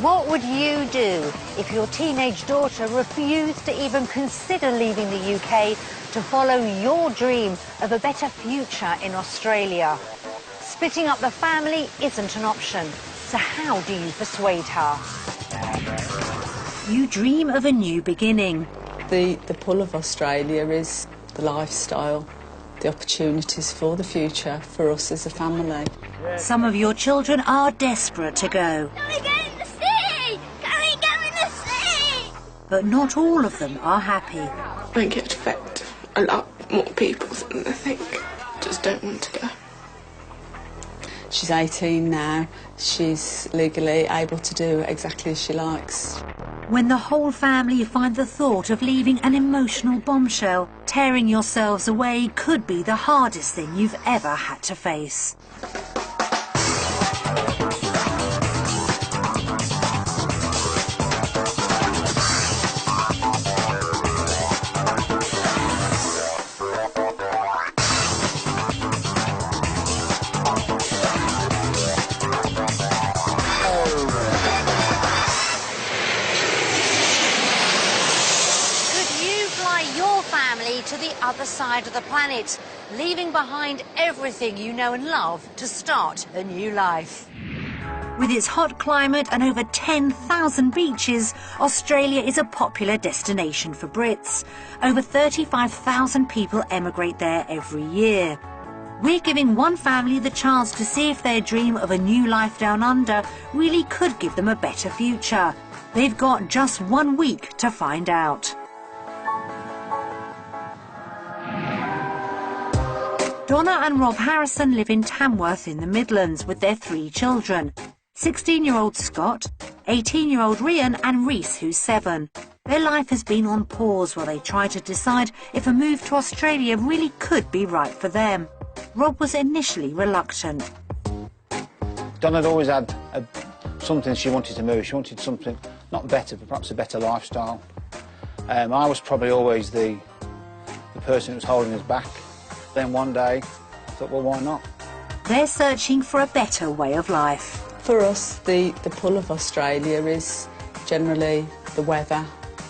What would you do if your teenage daughter refused to even consider leaving the UK to follow your dream of a better future in Australia? Splitting up the family isn't an option, so how do you persuade her? You dream of a new beginning. The pull of Australia is the lifestyle, the opportunities for the future for us as a family. Some of your children are desperate to go. Can we go in the sea? Can we go in the sea? But not all of them are happy. I think it affects a lot more people than they think. Just don't want to go. She's 18 now. She's legally able to do exactly as she likes. When the whole family find the thought of leaving an emotional bombshell, tearing yourselves away could be the hardest thing you've ever had to face. To the other side of the planet, leaving behind everything you know and love to start a new life. With its hot climate and over 10,000 beaches, Australia is a popular destination for Brits. Over 35,000 people emigrate there every year. We're giving one family the chance to see if their dream of a new life down under really could give them a better future. They've got just 1 week to find out. Donna and Rob Harrison live in Tamworth in the Midlands with their 3 children. 16-year-old Scott, 18-year-old Rhian and Reese, who's 7. Their life has been on pause while they try to decide if a move to Australia really could be right for them. Rob was initially reluctant. Donna had always had something she wanted to move. She wanted something, not better, but perhaps a better lifestyle. I was probably always the person who was holding us back. Then one day, I thought, well, why not? They're searching for a better way of life. For us, the pull of Australia is generally the weather,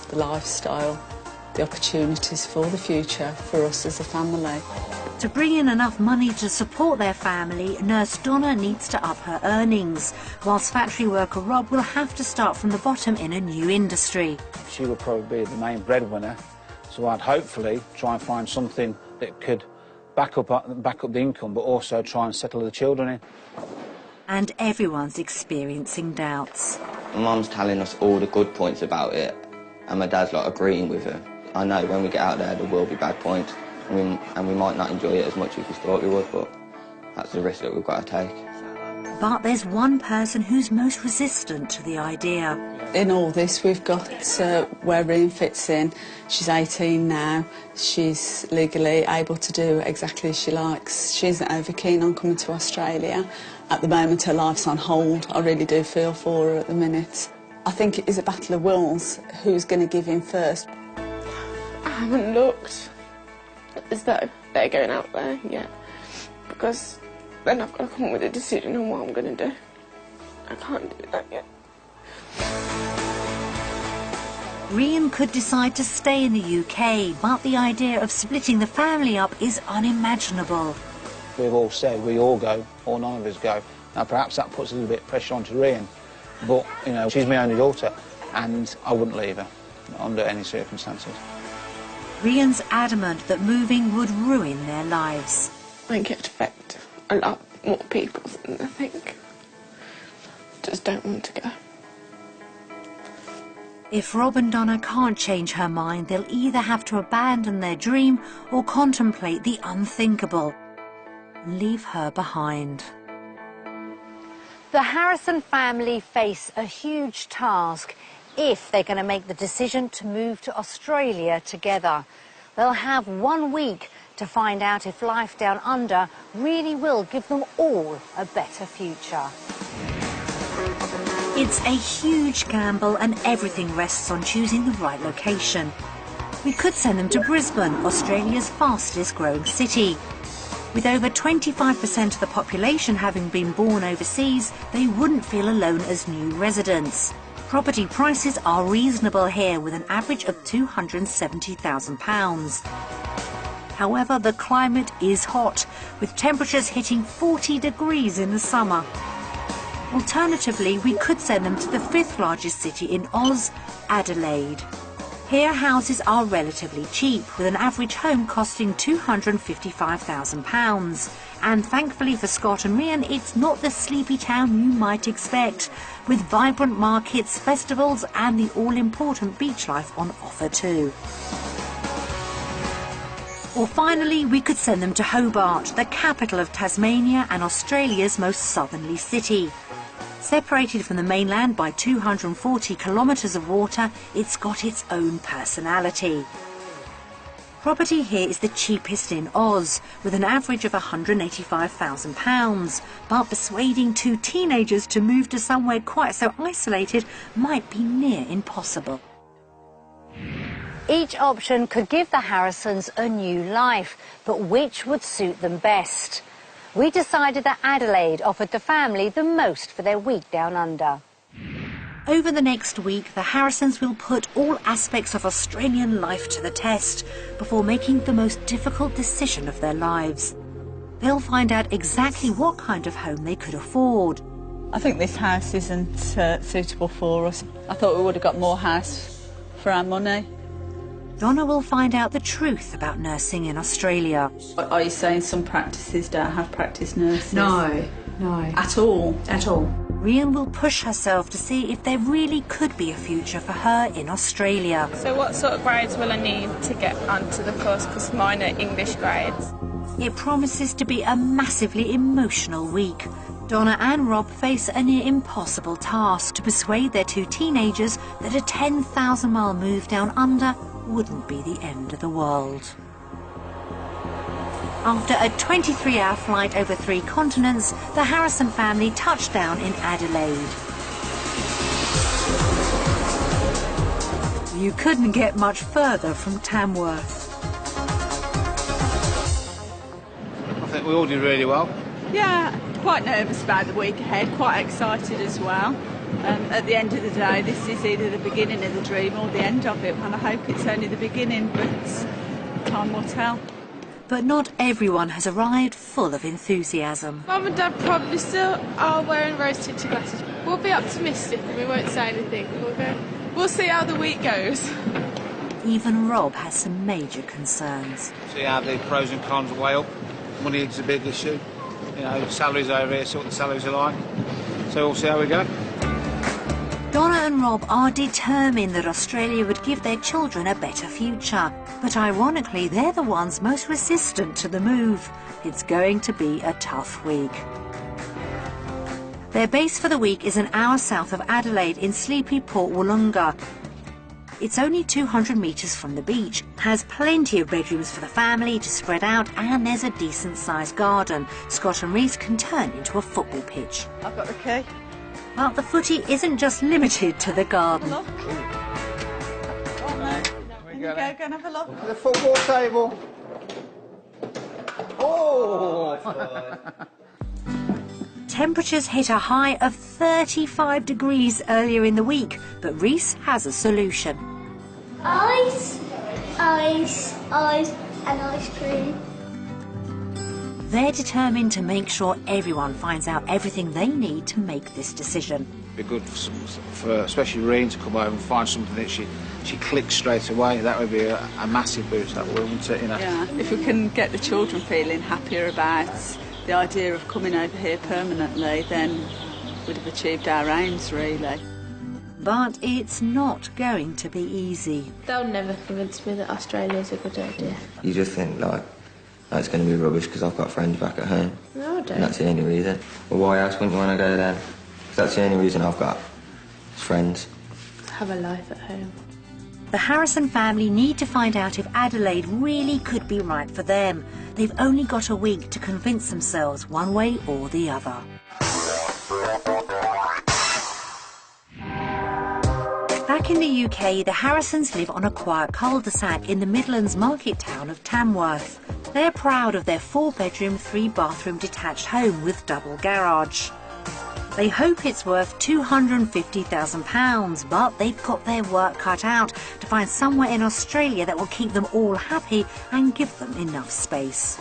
the lifestyle, the opportunities for the future for us as a family. To bring in enough money to support their family, nurse Donna needs to up her earnings, whilst factory worker Rob will have to start from the bottom in a new industry. She would probably be the main breadwinner, so I'd hopefully try and find something that could back up the income, but also try and settle the children in. And everyone's experiencing doubts. My mum's telling us all the good points about it, and my dad's like agreeing with her. I know when we get out there will be bad points, and we might not enjoy it as much as we thought we would, but that's the risk that we've got to take. But there's one person who's most resistant to the idea. In all this, we've got where Rhian fits in. She's 18 now. She's legally able to do exactly as she likes. She isn't over keen on coming to Australia. At the moment, her life's on hold. I really do feel for her at the minute. I think it is a battle of wills. Who's going to give in first? I haven't looked as though they're going out there yet, because then I've got to come up with a decision on what I'm going to do. I can't do that yet. Rhian could decide to stay in the UK, but the idea of splitting the family up is unimaginable. We've all said we all go, or none of us go. Now, perhaps that puts a little bit of pressure onto Rhian, but, you know, she's my only daughter, and I wouldn't leave her under any circumstances. Rhian's adamant that moving would ruin their lives. I think it affects a lot more people than they think. Just don't want to go. If Rob and Donna can't change her mind, they'll either have to abandon their dream or contemplate the unthinkable and leave her behind. The Harrison family face a huge task if they're going to make the decision to move to Australia together. They'll have 1 week to find out if life down under really will give them all a better future. It's a huge gamble and everything rests on choosing the right location. We could send them to Brisbane, Australia's fastest growing city. With over 25% of the population having been born overseas, they wouldn't feel alone as new residents. Property prices are reasonable here, with an average of £270,000. However, the climate is hot, with temperatures hitting 40 degrees in the summer. Alternatively, we could send them to the 5th largest city in Oz, Adelaide. Here, houses are relatively cheap, with an average home costing £255,000. And thankfully for Scott and Rhian, it's not the sleepy town you might expect, with vibrant markets, festivals and the all-important beach life on offer too. Or finally, we could send them to Hobart, the capital of Tasmania and Australia's most southerly city. Separated from the mainland by 240 kilometres of water, it's got its own personality. Property here is the cheapest in Oz, with an average of £185,000, but persuading 2 teenagers to move to somewhere quite so isolated might be near impossible. Each option could give the Harrisons a new life, but which would suit them best? We decided that Adelaide offered the family the most for their week down under. Over the next week, the Harrisons will put all aspects of Australian life to the test before making the most difficult decision of their lives. They'll find out exactly what kind of home they could afford. I think this house isn't suitable for us. I thought we would have got more house for our money. Donna will find out the truth about nursing in Australia. Are you saying some practices don't have practice nurses? No. At all? At all. Rhian will push herself to see if there really could be a future for her in Australia. So what sort of grades will I need to get onto the course? Because mine are English grades. It promises to be a massively emotional week. Donna and Rob face a near impossible task to persuade their 2 teenagers that a 10,000-mile move down under wouldn't be the end of the world. After a 23-hour flight over 3 continents, the Harrison family touched down in Adelaide. You couldn't get much further from Tamworth. I think we all did really well. Yeah, quite nervous about the week ahead, quite excited as well. At the end of the day, this is either the beginning of the dream or the end of it, and I hope it's only the beginning, but time will tell. But not everyone has arrived full of enthusiasm. Mum and Dad probably still are wearing rose-tinted glasses. We'll be optimistic and we won't say anything. We'll see how the week goes. Even Rob has some major concerns. See how the pros and cons weigh up. Money is a big issue. You know, salaries over here, see what the salaries are like. So we'll see how we go. Donna and Rob are determined that Australia would give their children a better future. But ironically, they're the ones most resistant to the move. It's going to be a tough week. Their base for the week is an hour south of Adelaide in sleepy Port Wollonga. It's only 200 metres from the beach, has plenty of bedrooms for the family to spread out, and there's a decent-sized garden Scott and Reese can turn into a football pitch. I've got the key. But the footy isn't just limited to the garden. Look. Oh no. Can you go and have a look? The football table. Oh! Temperatures hit a high of 35 degrees earlier in the week, but Reese has a solution. Ice, ice, ice, and ice cream. They're determined to make sure everyone finds out everything they need to make this decision. It'd be good for especially Rhian to come over and find something that she clicks straight away. That would be a massive boost, that wouldn't it? You know? Yeah, if we can get the children feeling happier about the idea of coming over here permanently, then we'd have achieved our aims, really. But it's not going to be easy. They'll never convince me that Australia's a good idea. You just think, like, that's going to be rubbish because I've got friends back at home. No, I don't. And that's the only reason. Well, why else wouldn't you want to go then? Because that's the only reason I've got is friends. Have a life at home. The Harrison family need to find out if Adelaide really could be right for them. They've only got a week to convince themselves one way or the other. Back in the UK, the Harrisons live on a quiet cul-de-sac in the Midlands market town of Tamworth. They're proud of their 4-bedroom, 3-bathroom detached home with double garage. They hope it's worth £250,000, but they've got their work cut out to find somewhere in Australia that will keep them all happy and give them enough space.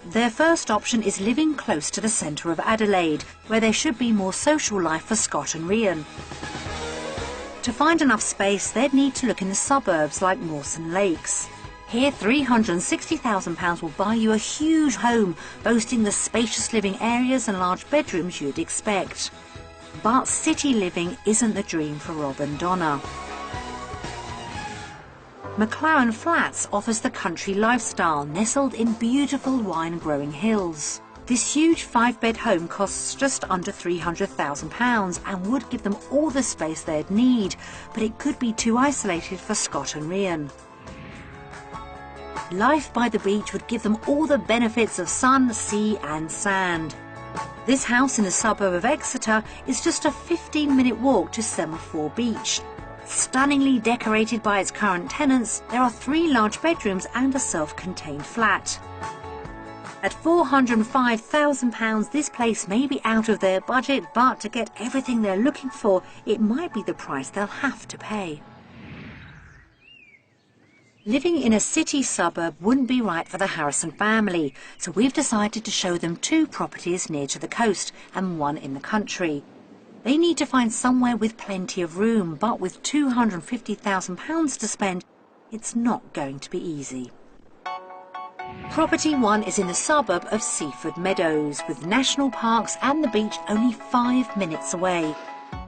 Their first option is living close to the centre of Adelaide, where there should be more social life for Scott and Rhian. To find enough space, they'd need to look in the suburbs like Mawson Lakes. Here, £360,000 will buy you a huge home, boasting the spacious living areas and large bedrooms you'd expect. But city living isn't the dream for Rob and Donna. McLaren Flats offers the country lifestyle, nestled in beautiful wine-growing hills. This huge 5-bed home costs just under £300,000 and would give them all the space they'd need, but it could be too isolated for Scott and Rhian. Life by the beach would give them all the benefits of sun, sea and sand. This house in the suburb of Exeter is just a 15-minute walk to Semaphore Beach. Stunningly decorated by its current tenants, there are 3 large bedrooms and a self-contained flat. At £405,000, this place may be out of their budget, but to get everything they're looking for, it might be the price they'll have to pay. Living in a city suburb wouldn't be right for the Harrison family, so we've decided to show them 2 properties near to the coast and 1 in the country. They need to find somewhere with plenty of room, but with £250,000 to spend, it's not going to be easy. Property 1 is in the suburb of Seaford Meadows, with national parks and the beach only 5 minutes away.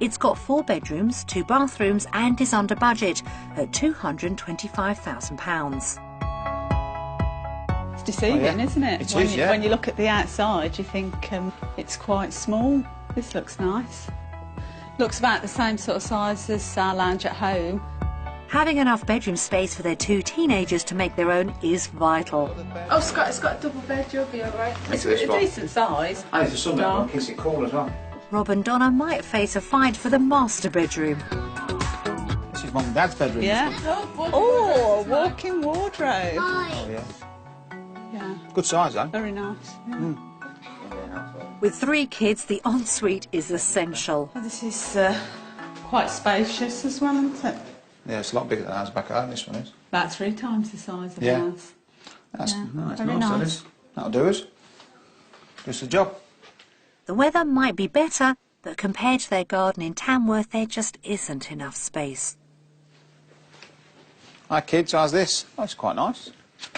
It's got 4 bedrooms, 2 bathrooms and is under budget at £225,000. It's deceiving, isn't it? It when is, you, yeah. When you look at the outside, you think it's quite small. This looks nice. Looks about the same sort of size as our lounge at home. Having enough bedroom space for their 2 teenagers to make their own is vital. Oh, Scott, it's got a double bed, you'll be alright. It's a decent size. And it's a sunbed one, keeps it cool as well. Rob and Donna might face a fight for the master bedroom. This is Mum and Dad's bedroom. Yeah. Oh, a walk-in wardrobe. Oh, yeah. Yeah, Good size, though. very nice. Yeah. With 3 kids, the ensuite is essential. Well, this is quite spacious as well, isn't it? Yeah, it's a lot bigger than ours back home, this one is. About 3 times the size of Yeah. ours. That's Yeah, nice, very nice, that nice. is. That'll do us. Just the job. The weather might be better, but compared to their garden in Tamworth, there just isn't enough space. Hi kids, how's this? Oh, it's quite nice.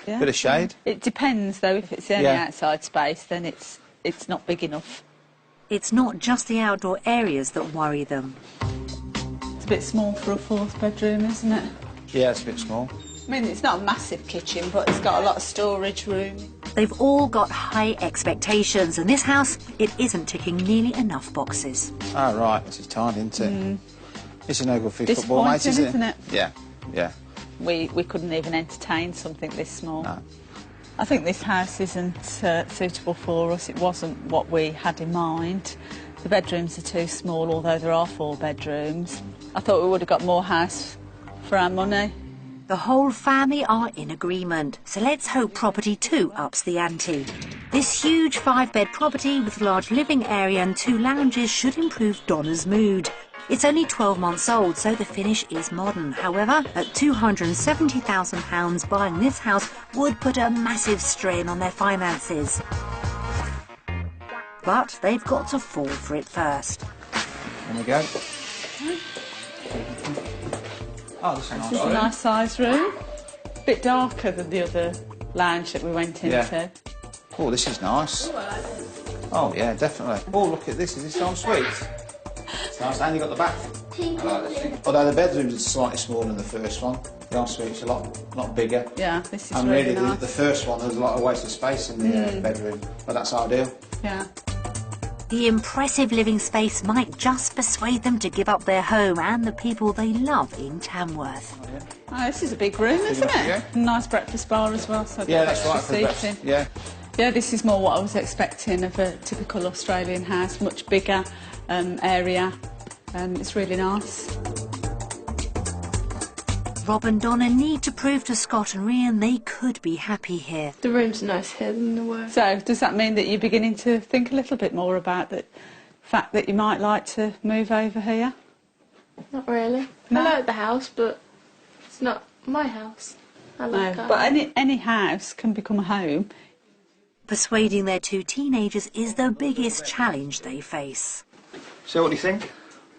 Yeah. Bit of shade. It depends, though. If it's the only Yeah. outside space, then it's not big enough. It's not just the outdoor areas that worry them. It's a bit small for a 4th bedroom, isn't it? Yeah, it's a bit small. I mean, it's not a massive kitchen, but it's got a lot of storage room. They've all got high expectations, and this house, it isn't ticking nearly enough boxes. Oh, right, this is tiny, isn't it? This is no good for your football, mate, Disappointing, is it? isn't it? Yeah, yeah. We couldn't even entertain something this small. No. I think this house isn't suitable for us. It wasn't what we had in mind. The bedrooms are too small, although there are 4 bedrooms. I thought we would have got more house for our money. The whole family are in agreement, so let's hope property 2 ups the ante. This huge 5-bed property with large living area and 2 lounges should improve Donna's mood. It's only 12 months old, so the finish is modern. However, at £270,000, buying this house would put a massive strain on their finances. But they've got to fall for it first. There we go. Oh, this is It's nice. a nice sized room. A bit darker than the other lounge that we went into. Yeah. Oh, this is nice. Oh, yeah, definitely. Oh, look at this. Is this ensuite? It's nice. And you've got the bath. Although the bedrooms are slightly smaller than the first one. The ensuite's a lot bigger. Yeah, this is And really really, nice. the first one, there's a lot of wasted space in the bedroom. But that's ideal. Yeah. The impressive living space might just persuade them to give up their home and the people they love in Tamworth. Oh, this is a big room, isn't enough, it? yeah. Nice breakfast bar as well. So Yeah, that's right. extra For the breakfast. seating. Yeah. Yeah, this is more what I was expecting of a typical Australian house. Much bigger area. It's really nice. Rob and Donna need to prove to Scott and Rhian they could be happy here. The room's nicer here than the work. So, does that mean that you're beginning to think a little bit more about the fact that you might like to move over here? Not really. No? I like the house, but it's not my house. I like No, but any house can become a home. Persuading their two teenagers is the biggest challenge they face. So what do you think?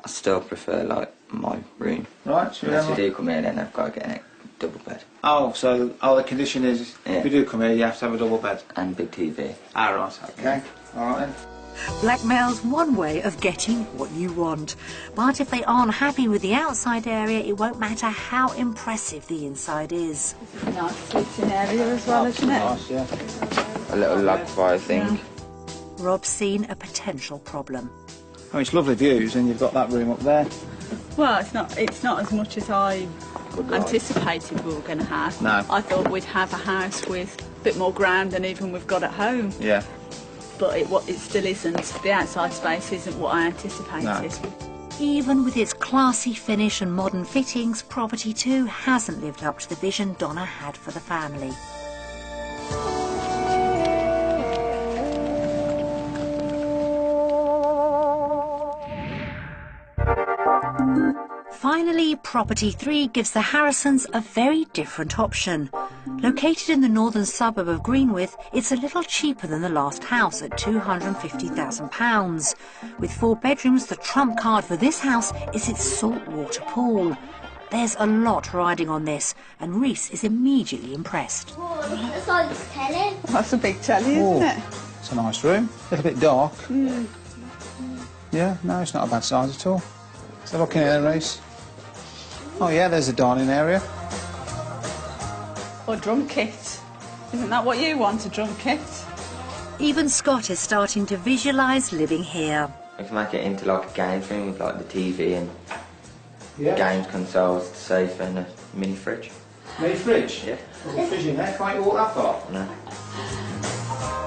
I still prefer, like, my room. Right, so Unless you do come here, then I've got to get a double bed. Oh, so the condition is, Yeah. if you do come here, you have to have a double bed. And big TV. Ah, right, okay. All right then. Blackmail's one way of getting what you want. But if they aren't happy with the outside area, it won't matter how impressive the inside is. A nice sleeping area as well, isn't it? Nice, yeah. A little log fire thing. Rob's seen a potential problem. Oh, it's lovely views, and you've got that room up there. Well, it's not as much as I anticipated we were going to have. No. I thought we'd have a house with a bit more ground than even we've got at home. Yeah. But it still isn't. The outside space isn't what I anticipated. No. Even with its classy finish and modern fittings, Property 2 hasn't lived up to the vision Donna had for the family. Finally, Property 3 gives the Harrisons a very different option. Located in the northern suburb of Greenwith, it's a little cheaper than the last house at £250,000. With 4 bedrooms, the trump card for this house is its saltwater pool. There's a lot riding on this, and Reese is immediately impressed. Oh, look at the size of the telly. That's a big telly, isn't it? It's a nice room. A little bit dark. Yeah, no, it's not a bad size at all. So looking at it, Reese. Oh yeah, there's a dining area. Or drum kit. Isn't that what you want, a drum kit? Even Scott is starting to visualise living here. We can make it into like a games room with like the TV and games consoles, the sofa and a mini fridge. Mini fridge? Yeah. There's a fridge in there, can't you walk that far? No.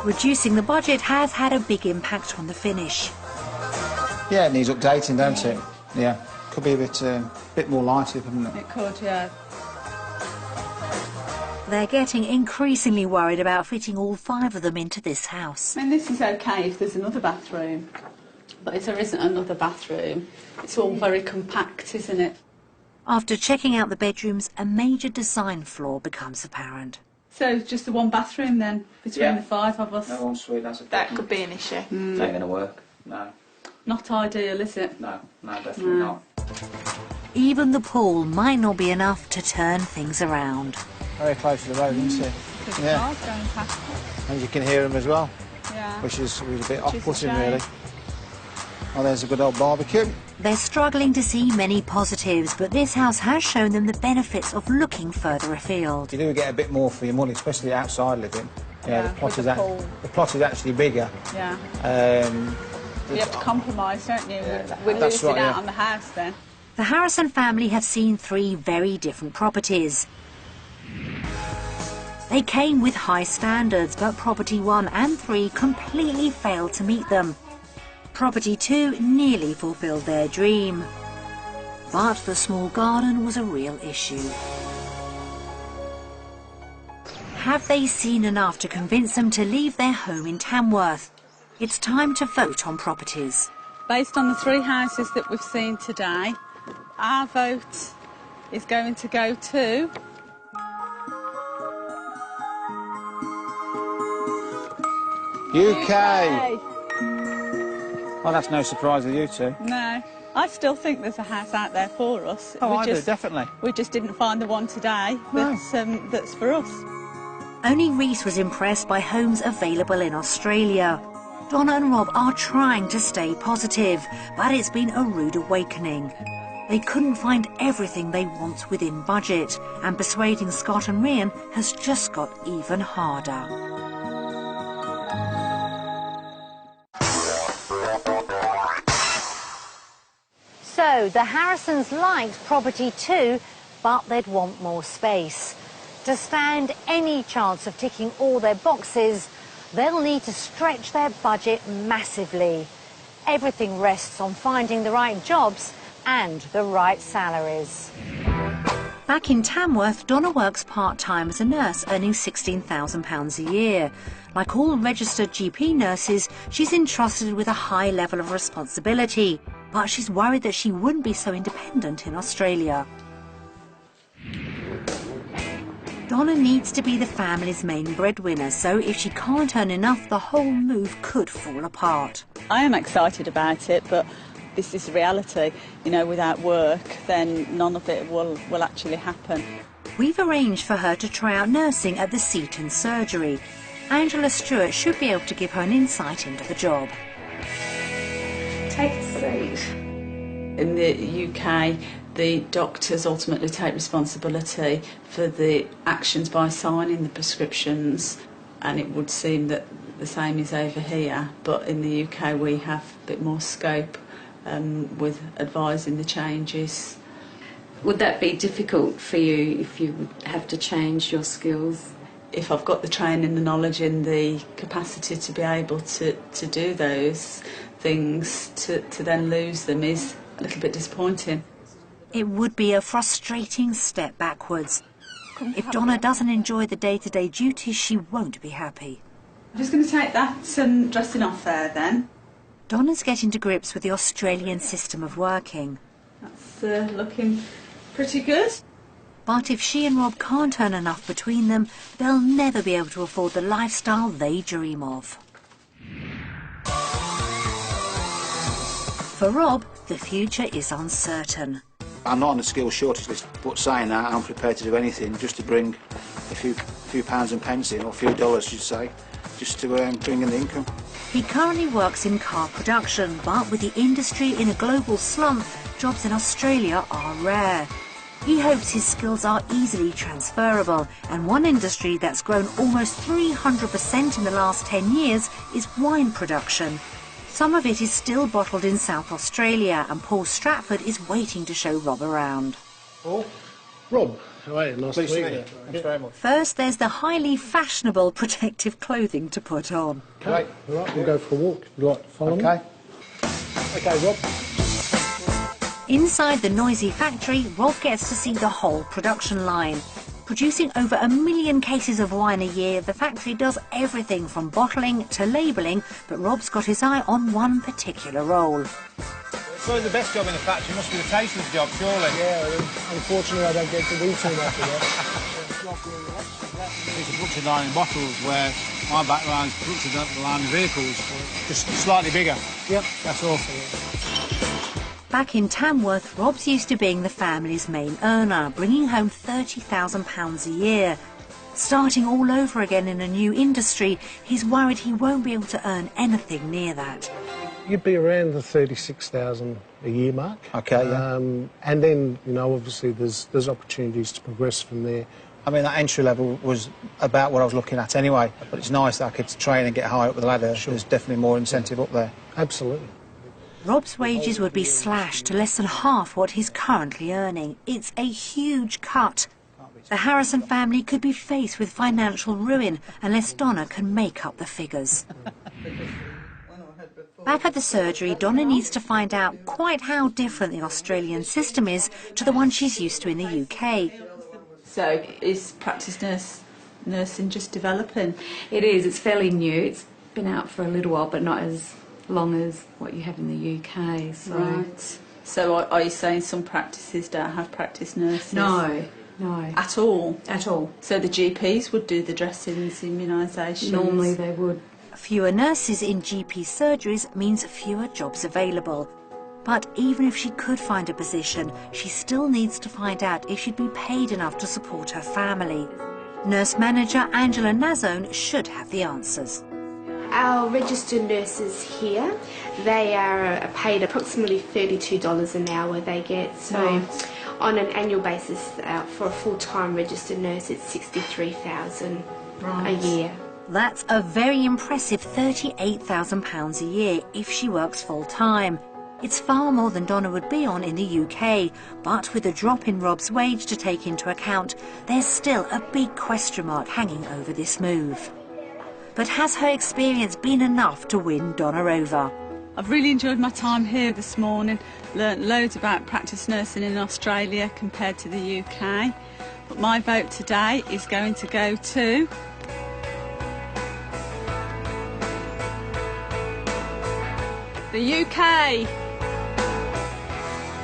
Reducing the budget has had a big impact on the finish. Yeah, it needs updating, don't it? Yeah. Could be a bit more lighted, couldn't it? It could, yeah. They're getting increasingly worried about fitting all 5 of them into this house. I mean, this is okay if there's another bathroom. But if there isn't another bathroom, it's all very compact, isn't it? After checking out the bedrooms, a major design flaw becomes apparent. So, just the one bathroom then, between the 5 of us? No ensuite, that's a That could be an issue. It ain't going to work. No, Not ideal, is it? no, definitely not. Even the pool might not be enough to turn things around. Very close to the road, isn't it? There's Yeah. cars going past. And you can hear them as well, Yeah. which is a bit Which is a off-putting, shame. really. Oh, there's a good old barbecue. They're struggling to see many positives, but this house has shown them the benefits of looking further afield. You do get a bit more for your money, especially outside living. Yeah, the plot with the pool. the plot is actually bigger. Yeah. You You have to compromise, don't you? Yeah. We're That's losing right, out yeah. on the house then. The Harrison family have seen 3 very different properties. They came with high standards, but Property 1 and 3 completely failed to meet them. Property 2 nearly fulfilled their dream. But the small garden was a real issue. Have they seen enough to convince them to leave their home in Tamworth? It's time to vote on properties. Based on the 3 houses that we've seen today, our vote is going to go to... UK! Oh, that's no surprise with you two. No. I still think there's a house out there for us. Oh, I do, definitely. We just didn't find the one today that's for us. Only Reese was impressed by homes available in Australia. Donna and Rob are trying to stay positive, but it's been a rude awakening. They couldn't find everything they want within budget, and persuading Scott and Rhian has just got even harder. So, the Harrisons liked Property 2, but they'd want more space. To stand any chance of ticking all their boxes, they'll need to stretch their budget massively. Everything rests on finding the right jobs and the right salaries. Back in Tamworth, Donna works part-time as a nurse, earning £16,000 a year. Like all registered GP nurses, she's entrusted with a high level of responsibility, but she's worried that she wouldn't be so independent in Australia. Donna needs to be the family's main breadwinner, so if she can't earn enough, the whole move could fall apart. I am excited about it, but this is reality. You know, without work, then none of it will actually happen. We've arranged for her to try out nursing at the Seton surgery. Angela Stewart should be able to give her an insight into the job. Take a seat. In the UK, the doctors ultimately take responsibility for the actions by signing the prescriptions, and it would seem that the same is over here, but in the UK we have a bit more scope with advising the changes. Would that be difficult for you if you would have to change your skills? If I've got the training, the knowledge and the capacity to be able to do those things, to then lose them is a little bit disappointing. It would be a frustrating step backwards. If Donna doesn't enjoy the day-to-day duties, she won't be happy. I'm just going to take that dressing off there then. Donna's getting to grips with the Australian system of working. That's looking pretty good. But if she and Rob can't earn enough between them, they'll never be able to afford the lifestyle they dream of. For Rob, the future is uncertain. I'm not on the skills shortage list, but saying that, I'm prepared to do anything just to bring a few pounds and pence in, or a few dollars, you'd say, just to bring in the income. He currently works in car production, but with the industry in a global slump, jobs in Australia are rare. He hopes his skills are easily transferable, and one industry that's grown almost 300% in the last 10 years is wine production. Some of it is still bottled in South Australia, and Paul Stratford is waiting to show Rob around. Paul? Rob, how are you? Nice to meet you. Thanks very much. First, there's the highly fashionable protective clothing to put on. Okay, all right, we'll go for a walk. Would you like to follow me? Okay, Rob. Inside the noisy factory, Rob gets to see the whole production line. Producing over 1 million cases of wine a year, the factory does everything from bottling to labelling, but Rob's got his eye on one particular role. So the best job in the factory must be the taster's job, surely. Yeah, unfortunately I don't get to do too much of that. It's a production line in bottles, where my background's production line in vehicles, just slightly bigger. Yep. That's all. Back in Tamworth, Rob's used to being the family's main earner, bringing home £30,000 a year. Starting all over again in a new industry, he's worried he won't be able to earn anything near that. You'd be around the 36,000 a year mark. Okay, yeah. And then, you know, obviously there's opportunities to progress from there. I mean, that entry level was about what I was looking at anyway, but it's nice that I could train and get higher up the ladder. Sure. There's definitely more incentive up there. Absolutely. Rob's wages would be slashed to less than half what he's currently earning. It's a huge cut. The Harrison family could be faced with financial ruin unless Donna can make up the figures. Back at the surgery, Donna needs to find out quite how different the Australian system is to the one she's used to in the UK. So is practice nursing just developing? It is. It's fairly new. It's been out for a little while, but not as long as what you have in the UK. So. Right. So are you saying some practices don't have practice nurses? No. At all? At all. So the GPs would do the dressings, immunisations? Normally they would. Fewer nurses in GP surgeries means fewer jobs available. But even if she could find a position, she still needs to find out if she'd be paid enough to support her family. Nurse manager Angela Nazone should have the answers. Our registered nurses here, they are paid approximately $32 an hour they get. So on an annual basis, for a full-time registered nurse, it's $63,000 a year. That's a very impressive £38,000 a year if she works full-time. It's far more than Donna would be on in the UK, but with a drop in Rob's wage to take into account, there's still a big question mark hanging over this move. But has her experience been enough to win Donna over? I've really enjoyed my time here this morning, learnt loads about practice nursing in Australia compared to the UK. But my vote today is going to go to... the UK!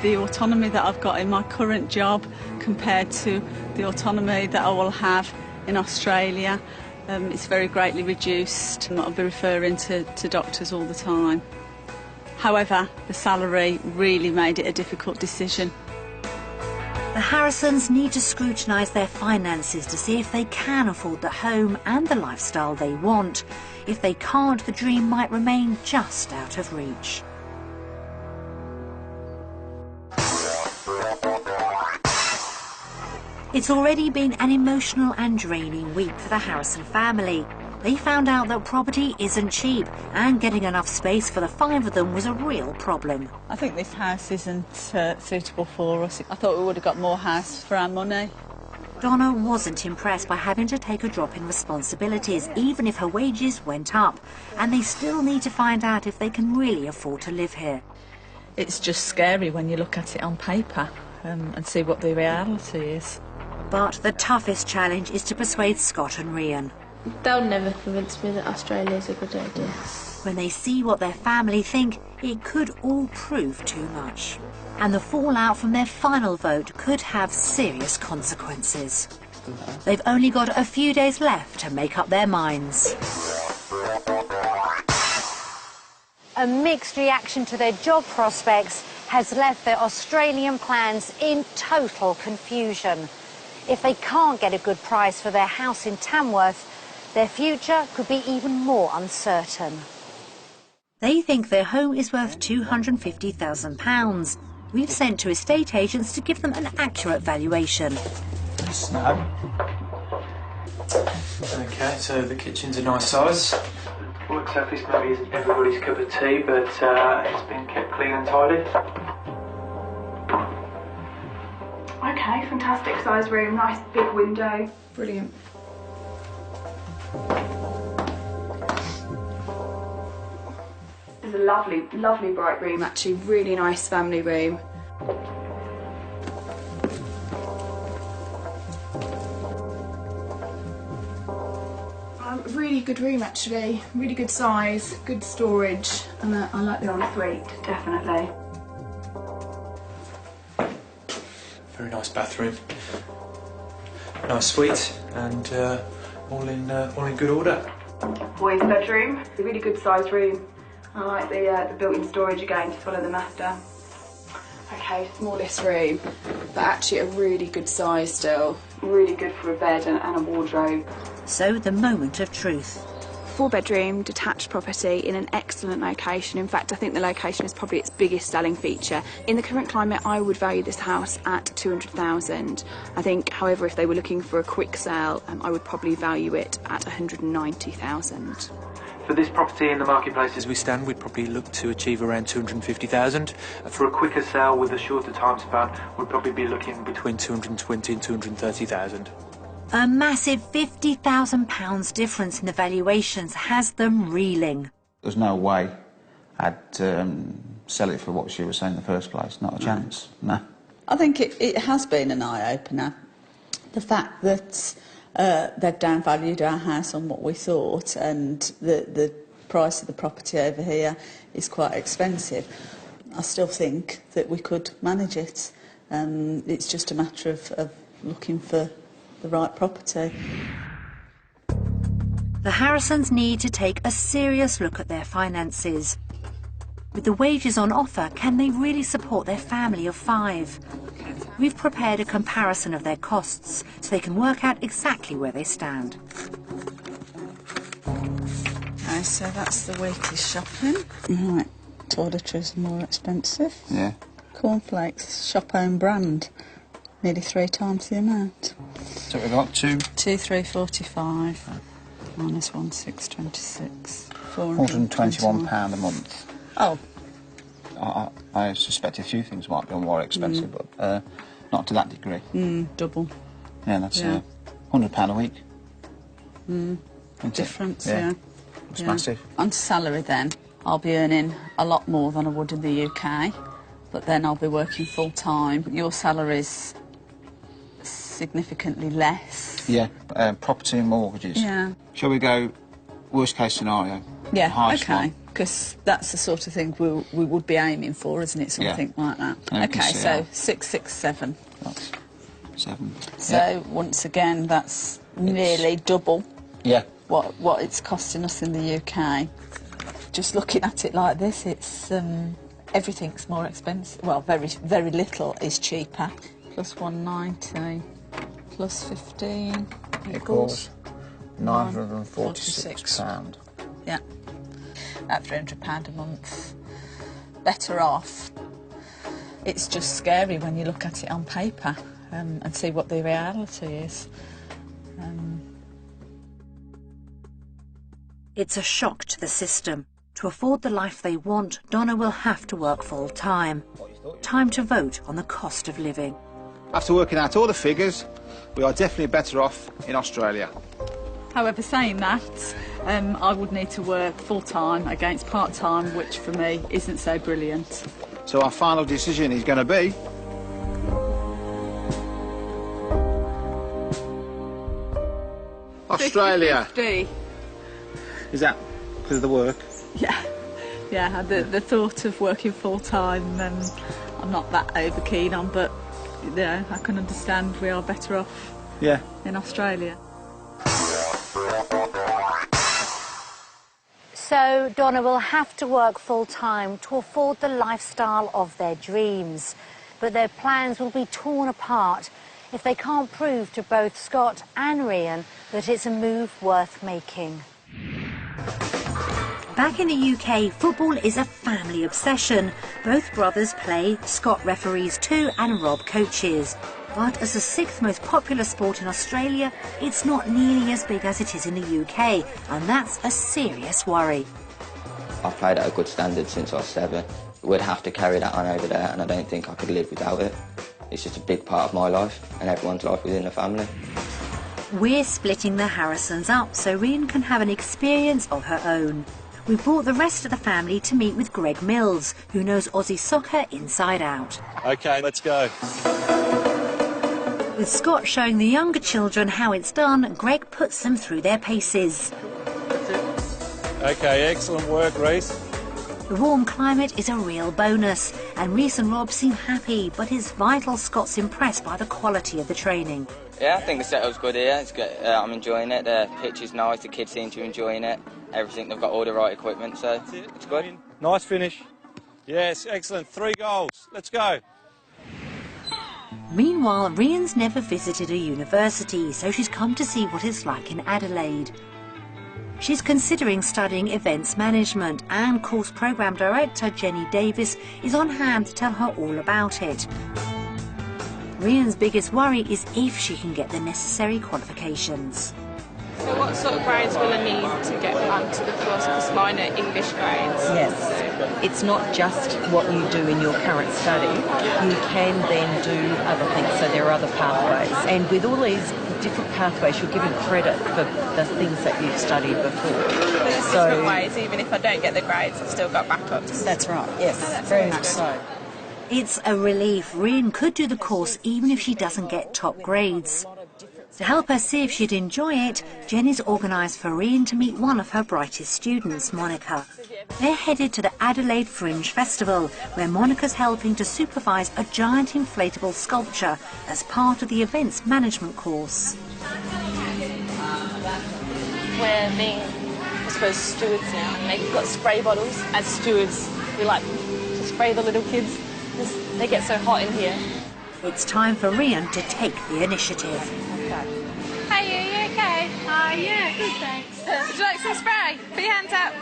The autonomy that I've got in my current job compared to the autonomy that I will have in Australia, it's very greatly reduced. I'll be referring to doctors all the time. However, the salary really made it a difficult decision. The Harrisons need to scrutinise their finances to see if they can afford the home and the lifestyle they want. If they can't, the dream might remain just out of reach. It's already been an emotional and draining week for the Harrison family. They found out that property isn't cheap, and getting enough space for the 5 of them was a real problem. I think this house isn't suitable for us. I thought we would have got more house for our money. Donna wasn't impressed by having to take a drop in responsibilities, even if her wages went up, and they still need to find out if they can really afford to live here. It's just scary when you look at it on paper and see what the reality is. But the toughest challenge is to persuade Scott and Rhian. They'll never convince me that Australia's a good idea. When they see what their family think, it could all prove too much. And the fallout from their final vote could have serious consequences. They've only got a few days left to make up their minds. A mixed reaction to their job prospects has left their Australian plans in total confusion. If they can't get a good price for their house in Tamworth, their future could be even more uncertain. They think their home is worth £250,000. We've sent to estate agents to give them an accurate valuation. Snap. Okay, so the kitchen's a nice size. Work surface maybe isn't everybody's cup of tea, but it's been kept clean and tidy. Okay, fantastic size room, nice big window. Brilliant. It's a lovely, lovely bright room actually, really nice family room. Really good room actually, really good size, good storage, and I like the ensuite, definitely. Very nice bathroom. Nice suite, and all in good order. Boys' bedroom, a really good sized room. I like the built-in storage again to follow the master. Okay, smallest room, but actually a really good size still. Really good for a bed and a wardrobe. So the moment of truth. 4-bedroom detached property in an excellent location. In fact, I think the location is probably its biggest selling feature. In the current climate, I would value this house at $200,000. I think, however, if they were looking for a quick sale, I would probably value it at $190,000. For this property in the marketplace as we stand, we'd probably look to achieve around $250,000. For a quicker sale with a shorter time span, we'd probably be looking between $220,000 and $230,000. A massive £50,000 difference in the valuations has them reeling. There's no way I'd sell it for what she was saying in the first place. Not a chance, no. I think it has been an eye-opener. The fact that they've downvalued our house on what we thought, and the price of the property over here is quite expensive. I still think that we could manage it. It's just a matter of looking for the right property. The Harrisons need to take a serious look at their finances. With the wages on offer, can they really support their family of 5? We've prepared a comparison of their costs so they can work out exactly where they stand. Okay, so that's the weekly shopping. Right, toiletries more expensive. Yeah. Cornflakes, shop own brand, nearly 3 times the amount. So we've got 2,345 minus 1,626. £421 a month. Oh. I suspect a few things might be more expensive, but not to that degree. Double. Yeah, that's £100 a week. Difference, yeah. It's massive. On to salary then. I'll be earning a lot more than I would in the UK, but then I'll be working full-time. Your salary's significantly less. Yeah, property and mortgages. Yeah. Shall we go worst case scenario? Yeah, Highest okay. one. Because that's the sort of thing we would be aiming for, isn't it? Something like that. Okay, so 667. That's 7. So once again, that's nearly double. Yeah. What it's costing us in the UK. Just looking at it like this, it's everything's more expensive. Well, very little is cheaper. Plus 190, plus 15 equals £946. Yeah. At £300 a month. Better off. It's just scary when you look at it on paper and see what the reality is. It's a shock to the system. To afford the life they want, Donna will have to work full-time. Time to vote on the cost of living. After working out all the figures, we are definitely better off in Australia. However, saying that, I would need to work full-time against part-time, which for me isn't so brilliant. So our final decision is going to be... Australia. 50-50. Is that because of the work? Yeah, the thought of working full-time, I'm not that over keen on, but I can understand we are better off in Australia. So Donna will have to work full-time to afford the lifestyle of their dreams. But their plans will be torn apart if they can't prove to both Scott and Rhian that it's a move worth making. Back in the UK, football is a family obsession. Both brothers play, Scott referees too, and Rob coaches. But as the 6th most popular sport in Australia, it's not nearly as big as it is in the UK, and that's a serious worry. I've played at a good standard since I was 7. We'd have to carry that on over there, and I don't think I could live without it. It's just a big part of my life and everyone's life within the family. We're splitting the Harrisons up so Rhian can have an experience of her own. We brought the rest of the family to meet with Greg Mills, who knows Aussie soccer inside out. OK, let's go. With Scott showing the younger children how it's done, Greg puts them through their paces. OK, excellent work, Reese. The warm climate is a real bonus, and Reese and Rob seem happy, but it's vital Scott's impressed by the quality of the training. Yeah, I think the setup's good here. It's good. I'm enjoying it. The pitch is nice. The kids seem to be enjoying it. Everything, they've got all the right equipment, so it's good. Nice finish. Yes, excellent. 3 goals. Let's go. Meanwhile, Rhian's never visited a university, so she's come to see what it's like in Adelaide. She's considering studying events management, and course programme director Jenny Davis is on hand to tell her all about it. Rhian's biggest worry is if she can get the necessary qualifications. So what sort of grades will I need to get onto the course? Because mine are English grades. Yes. It's not just what you do in your current study. You can then do other things, so there are other pathways. And with all these different pathways, you're given credit for the things that you've studied before. There's different ways, even if I don't get the grades, I've still got backups. That's right, yes, very much so. It's a relief. Rhian could do the course even if she doesn't get top grades. To help her see if she'd enjoy it, Jenny's organised for Rhian to meet one of her brightest students, Monica. They're headed to the Adelaide Fringe Festival, where Monica's helping to supervise a giant inflatable sculpture as part of the events management course. We're being, I suppose, stewards now, and they've got spray bottles. As stewards, we like to spray the little kids because they get so hot in here. It's time for Rhian to take the initiative. Hey, you okay? Yeah, good, thanks. Would you like some spray? Put your hands up.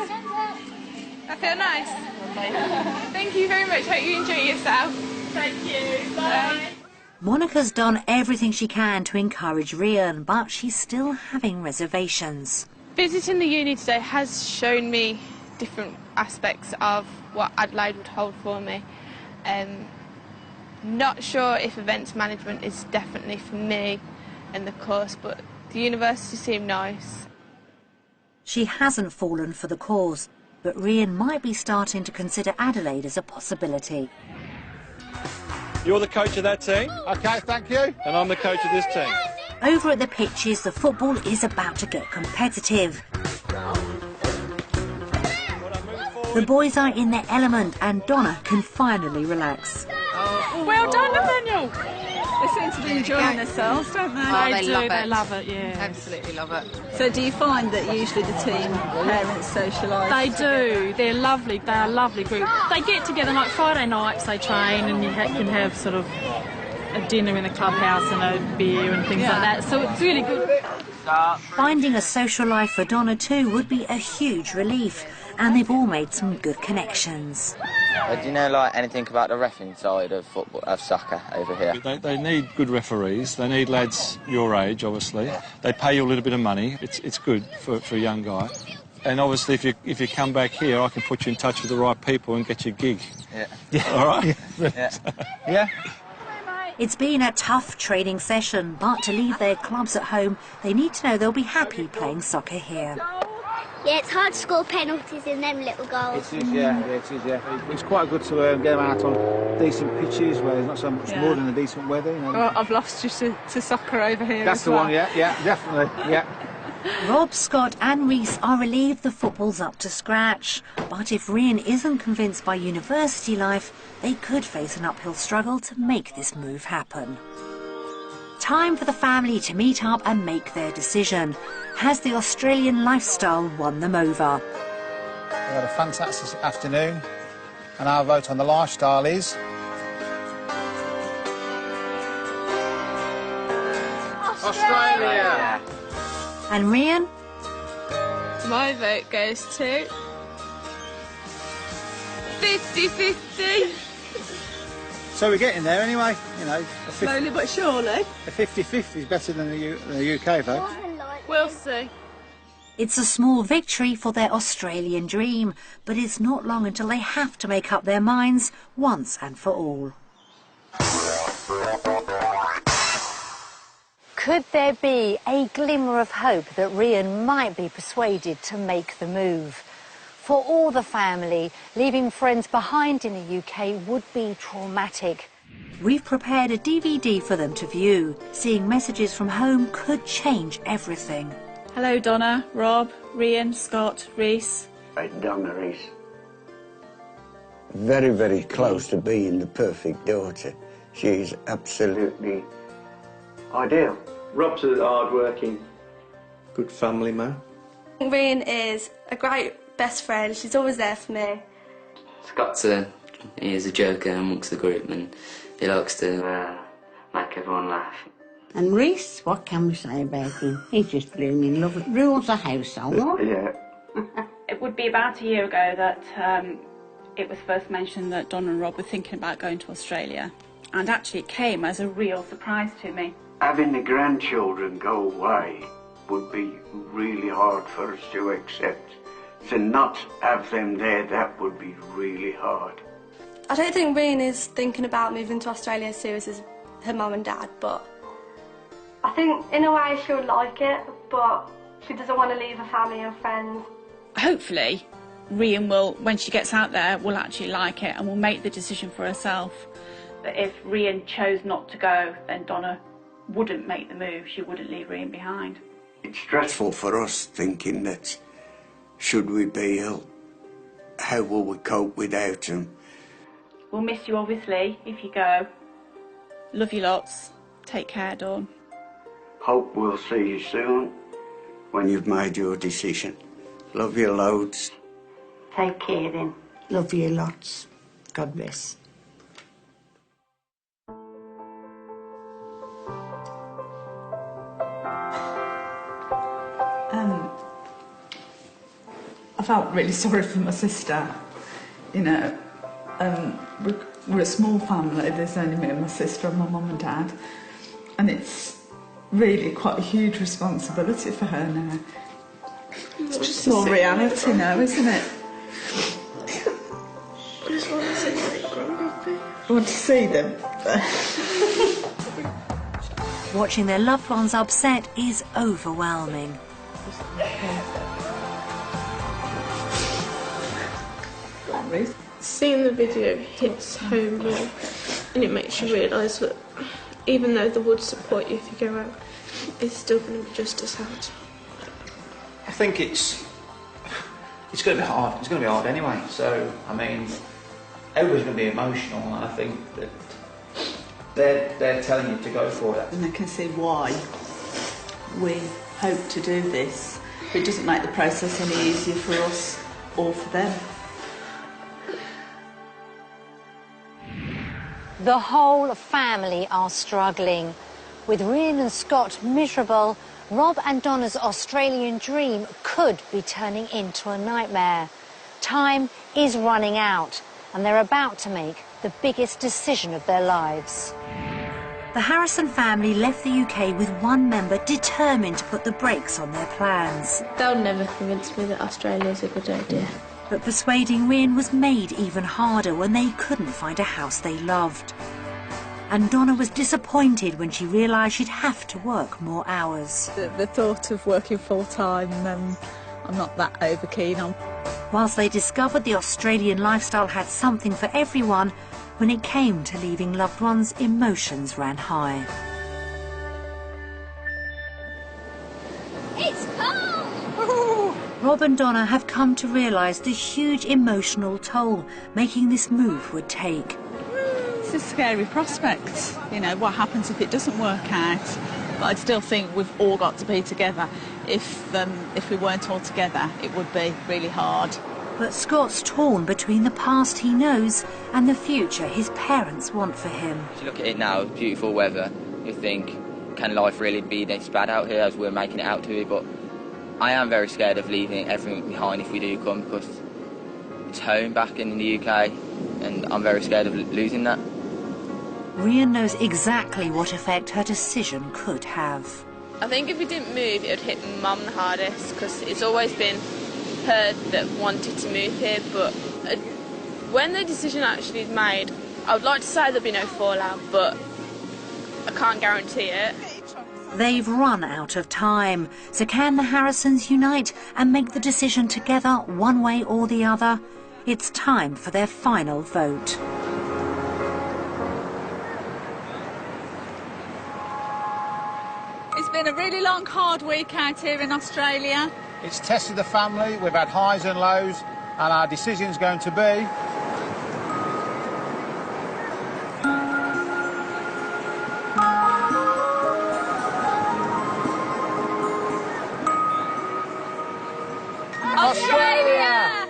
I feel nice. Thank you very much. Hope you enjoy yourself. Thank you. Bye. Monica's done everything she can to encourage Rhian, but she's still having reservations. Visiting the uni today has shown me different aspects of what Adelaide would hold for me. Not sure if events management is definitely for me in the course, but the university seemed nice. She hasn't fallen for the course. but Rhian might be starting to consider Adelaide as a possibility. You're the coach of that team? OK, thank you. And I'm the coach of this team. Over at the pitches, the football is about to get competitive. The boys are in their element and Donna can finally relax. Well done, Nathaniel. They seem to be enjoying themselves, don't they? Oh, they love it. They love it, yeah. Absolutely love it. So do you find that usually the team parents socialise? They do. They're lovely. They're a lovely group. They get together like Friday nights. They train, and you can have sort of a dinner in the clubhouse and a beer and things like that. So it's really good. Finding a social life for Donna too would be a huge relief, and they've all made some good connections. Do you know like anything about the reffing side of football, of soccer over here? They need good referees. They need lads your age, obviously. They pay you a little bit of money. It's good for a young guy. And obviously, if you come back here, I can put you in touch with the right people and get you a gig. Yeah. All right. Yeah. It's been a tough training session, but to leave their clubs at home, they need to know they'll be happy playing soccer here. Yeah, it's hard to score penalties in them little goals. It is, yeah. It's quite good to get them out on decent pitches where there's not so much mud and a decent weather. You know. Well, I've lost you to soccer over here. That's as the well. one, yeah, definitely, yeah. Rob, Scott and Reese are relieved the football's up to scratch. But if Rhian isn't convinced by university life, they could face an uphill struggle to make this move happen. Time for the family to meet up and make their decision. Has the Australian lifestyle won them over? We've had a fantastic afternoon, and our vote on the lifestyle is... Australia! And Rhian? My vote goes to 50-50. So we're getting there anyway, you know. Slowly but surely. A 50-50 is better than the UK vote. We'll see. It's a small victory for their Australian dream, but it's not long until they have to make up their minds once and for all. Could there be a glimmer of hope that Rhian might be persuaded to make the move? For all the family, leaving friends behind in the UK would be traumatic. We've prepared a DVD for them to view. Seeing messages from home could change everything. Hello, Donna, Rob, Rhian, Scott, Reese. Right, Donna Reese. Very, very close to being the perfect daughter. She's absolutely ideal. Rob's hard-working, good family man. Rhian is a great best friend. She's always there for me. Scott's he's a joker amongst the group and he likes to make everyone laugh. And Reese, what can we say about him? He's just blooming lovely. Rules the household. Yeah. It would be about a year ago that it was first mentioned that Don and Rob were thinking about going to Australia. And actually it came as a real surprise to me. Having the grandchildren go away would be really hard for us to accept. To not have them there, that would be really hard. I don't think Rhian is thinking about moving to Australia as serious as her mum and dad, but I think in a way she'll like it, but she doesn't want to leave her family and friends. Hopefully, Rhian will, when she gets out there, will actually like it and will make the decision for herself. But if Rhian chose not to go, then Donna wouldn't make the move. She wouldn't leave Rhian behind. It's stressful for us thinking that should we be ill, how will we cope without him? We'll miss you, obviously, if you go. Love you lots. Take care, Dawn. Hope we'll see you soon when you've made your decision. Love you loads. Take care then. Love you lots. God bless. I felt really sorry for my sister. You know, we're a small family. There's only me and my sister and my mum and dad. And it's really quite a huge responsibility for her now. It's just more reality now, isn't it? I just want to see my grandbaby. I want to see them. Watching their loved ones upset is overwhelming. Ruth? Seeing the video hits home more, and it makes you realise that even though they would support you if you go out, it's still going to be just as hard. I think it's going to be hard. It's going to be hard anyway. So, I mean, everybody's going to be emotional, and I think that they're telling you to go for it. And they can see why we hope to do this. It doesn't make the process any easier for us or for them. The whole family are struggling. With Rhian and Scott miserable, Rob and Donna's Australian dream could be turning into a nightmare. Time is running out, and they're about to make the biggest decision of their lives. The Harrison family left the UK with one member determined to put the brakes on their plans. They'll never convince me that Australia's a good idea. But persuading Rhian was made even harder when they couldn't find a house they loved. And Donna was disappointed when she realised she'd have to work more hours. The thought of working full-time, I'm not that over keen on. Whilst they discovered the Australian lifestyle had something for everyone, when it came to leaving loved ones, emotions ran high. It's cold! Rob and Donna have come to realise the huge emotional toll making this move would take. It's a scary prospect, you know, what happens if it doesn't work out. But I still think we've all got to be together. If we weren't all together, it would be really hard. But Scott's torn between the past he knows and the future his parents want for him. If you look at it now, beautiful weather, you think, can life really be this bad out here as we're making it out to be? But I am very scared of leaving everything behind if we do come, because it's home back in the UK, and I'm very scared of losing that. Rhian knows exactly what effect her decision could have. I think if we didn't move, it would hit Mum the hardest, because it's always been her that wanted to move here. But when the decision actually is made, I would like to say there'll be no fallout, but I can't guarantee it. They've run out of time, so can the Harrisons unite and make the decision together one way or the other? It's time for their final vote. It's been a really long, hard week out here in Australia. It's tested the family, we've had highs and lows, and our decision's going to be... Australia!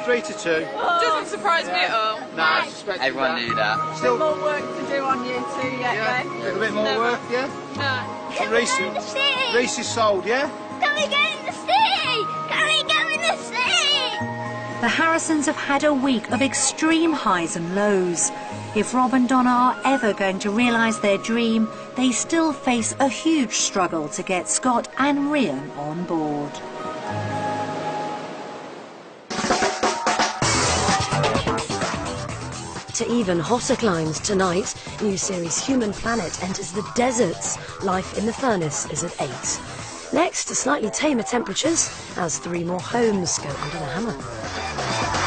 3-2. Doesn't surprise me at all. No, I suspect Everyone knew that. Still more work to do on you two yet, Yeah, then? a little bit more work, yeah? No. Can we go in the sea? Reese is sold, yeah? Can we go in the sea? Can we go in the sea? The Harrisons have had a week of extreme highs and lows. If Rob and Donna are ever going to realise their dream, they still face a huge struggle to get Scott and Rhian on board. To even hotter climes tonight, new series Human Planet enters the deserts. Life in the furnace is at 8. Next, slightly tamer temperatures as 3 more homes go under the hammer.